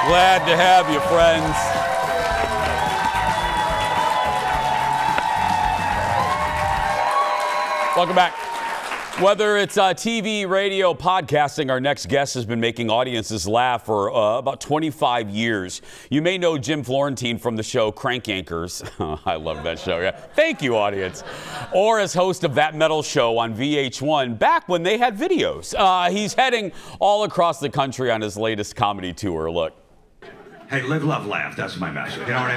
Glad to have you, friends. Welcome back. Whether it's TV, radio, podcasting, our next guest has been making audiences laugh for about 25 years. You may know Jim Florentine from the show Crank Yankers. I love that show. Yeah. Thank you, audience. Or as host of That Metal Show on VH1 back when they had videos. He's heading all across the country on his latest comedy tour. Look. Hey, live, love, laugh. That's my message. You know what I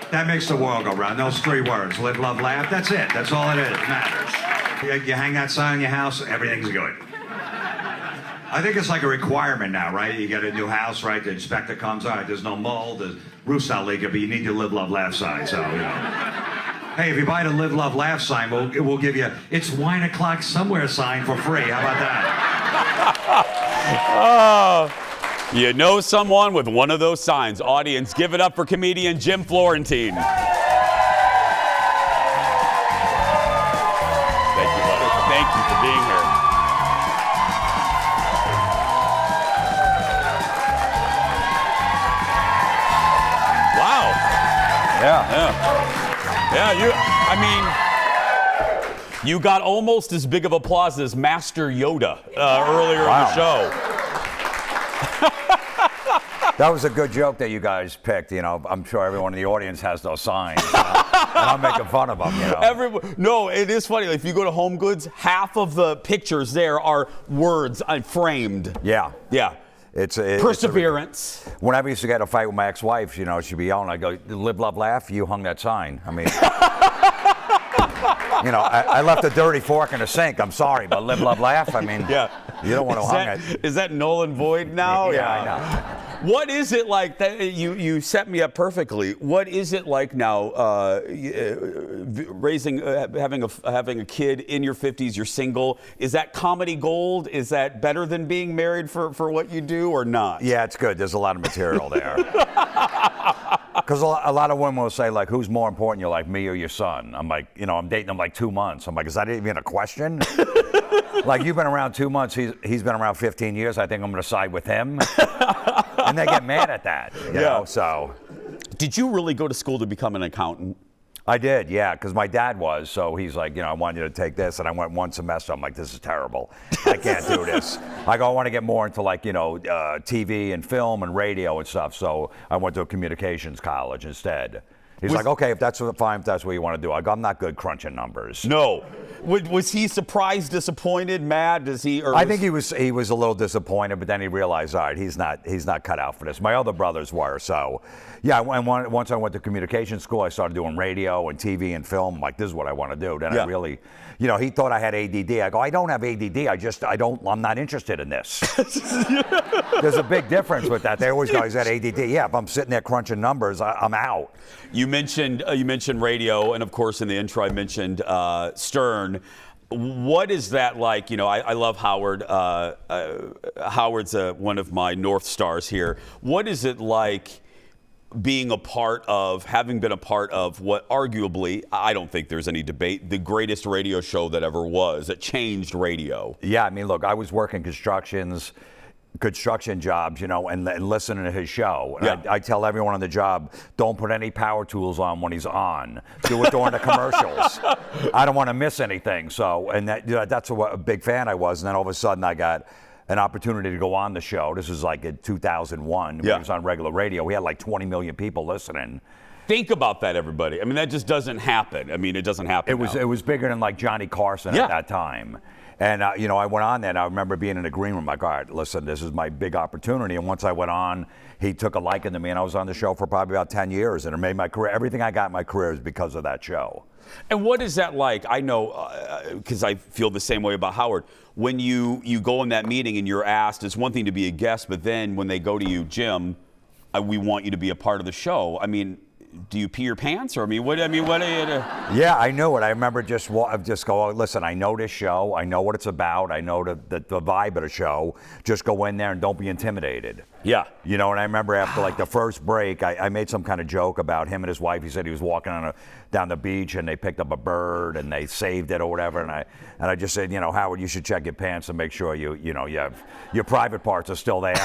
mean? That makes the world go round. Those 3 words, live, love, laugh. That's it. That's all it is. It matters. You hang that sign in your house, everything's good. I think it's like a requirement now, right? You get a new house, right? The inspector comes, all right, there's no mold, the roof's not leaking, but you need the live, love, laugh sign, so, you know. Hey, if you buy the live, love, laugh sign, we'll give you, it's wine o'clock somewhere sign for free. How about that? Oh. You know someone with one of those signs. Audience, give it up for comedian Jim Florentine. Thank you, buddy. Thank you for being here. Wow. Yeah, you got almost as big of applause as Master Yoda earlier in the show. That was a good joke that you guys picked. You know, I'm sure everyone in the audience has those signs. And I'm making fun of them, you know. No, it is funny. If you go to Home Goods, half of the pictures there are words framed. Yeah. Yeah. It's perseverance. Whenever I used to get in a fight with my ex-wife, you know, she'd be yelling, I go, live, love, laugh, you hung that sign. I memean, you know, I left a dirty fork in the sink. I'm sorry, but live, love, laugh, I mean, yeah. You don't want to hung it. Is that null and void now? Yeah, I know. What is it like that you set me up perfectly? What is it like now having a kid in your 50s, you're single? Is that comedy gold? Is that better than being married for what you do or not? Yeah, it's good. There's a lot of material there. Because a lot of women will say, like, who's more important? You're like, me or your son? I'm like, you know, I'm dating him like 2 months. I'm like, is that even a question? Like, you've been around 2 months. He's been around 15 years. I think I'm going to side with him. And they get mad at that, you know, so. Did you really go to school to become an accountant? I did, yeah, because my dad was, so he's like, you know, I want you to take this, and I went 1 semester. I'm like, this is terrible. I can't do this. I go, I want to get more into, like, you know, TV and film and radio and stuff, so I went to a communications college instead. He's like, okay, if that's fine, if that's what you want to do. I go, I'm not good crunching numbers. No. Was he surprised, disappointed, mad? I think he was a little disappointed, but then he realized, all right, he's not cut out for this. My other brothers were, so yeah. Once I went to communication school, I started doing radio and TV and film. I'm like, this is what I want to do. Then I really, you know, he thought I had ADD. I go, I don't have ADD. I'm not interested in this. There's a big difference with that. They always go, he's got ADD. Yeah, if I'm sitting there crunching numbers, I'm out. You mentioned radio, and of course in the intro I mentioned Stern. What is that like? You know, I love Howard. Howard's one of my North Stars here. What is it like having been a part of what arguably, I don't think there's any debate, the greatest radio show that ever was, that changed radio? Yeah, I mean, look, I was working construction jobs, you know, and listening to his show. And I tell everyone on the job, don't put any power tools on when he's on. Do it during the commercials. I don't want to miss anything. So, and that's what a big fan I was. And then all of a sudden I got an opportunity to go on the show. This was like in 2001 when it was on regular radio. We had like 20 million people listening. Think about that, everybody. I mean, that just doesn't happen. I mean, it doesn't happen. It was bigger than like Johnny Carson at that time. And, you know, I went on there, and I remember being in the green room, like, all right, listen, this is my big opportunity. And once I went on, he took a liking to me, and I was on the show for probably about 10 years, and it made my career. Everything I got in my career is because of that show. And what is that like? I know, because I feel the same way about Howard. When you go in that meeting and you're asked, it's one thing to be a guest, but then when they go to you, Jim, we want you to be a part of the show. I mean, do you pee your pants? Or what do you do? Yeah, I knew it. I remember just go, listen, I know this show. I know what it's about. I know the vibe of the show. Just go in there and don't be intimidated. Yeah. You know, and I remember after like the first break, I made some kind of joke about him and his wife. He said he was walking down the beach and they picked up a bird and they saved it or whatever. And I just said, Howard, you should check your pants and make sure you have your private parts are still there.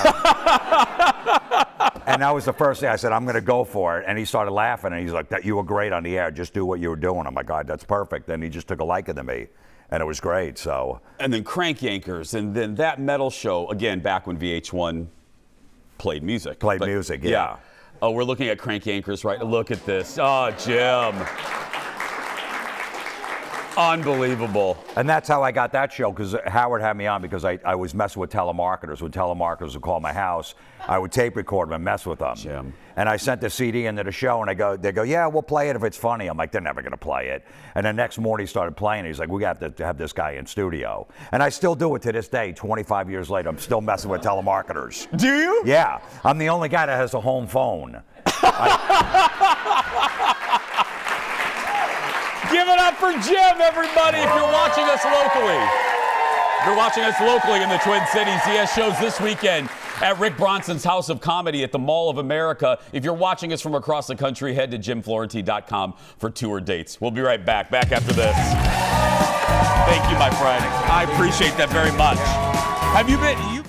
And that was the first thing I said, I'm going to go for it. And he started laughing and he's like, "That you were great on the air. Just do what you were doing." I'm like, "God, that's perfect." And he just took a liking to me. And it was great. So. And then Crank Yankers, and then that metal show, again, back when VH1 played music. Music, yeah. Oh, we're looking at Crank Yankers, right? Look at this. Oh, Jim. Unbelievable. And that's how I got that show, because Howard had me on because I was messing with telemarketers. When telemarketers would call my house, I would tape record them and mess with them. Jim. And I sent the CD into the show, and they go, "Yeah, we'll play it if it's funny." I'm like, "They're never going to play it." And the next morning he started playing it. He's like, "We got to have this guy in studio." And I still do it to this day, 25 years later. I'm still messing with telemarketers. Do you? Yeah. I'm the only guy that has a home phone. Give it up for Jim, everybody, if you're watching us locally. If you're watching us locally in the Twin Cities, he has shows this weekend at Rick Bronson's House of Comedy at the Mall of America. If you're watching us from across the country, head to jimflorentine.com for tour dates. We'll be right back after this. Thank you, my friend. I appreciate that very much. Have you been...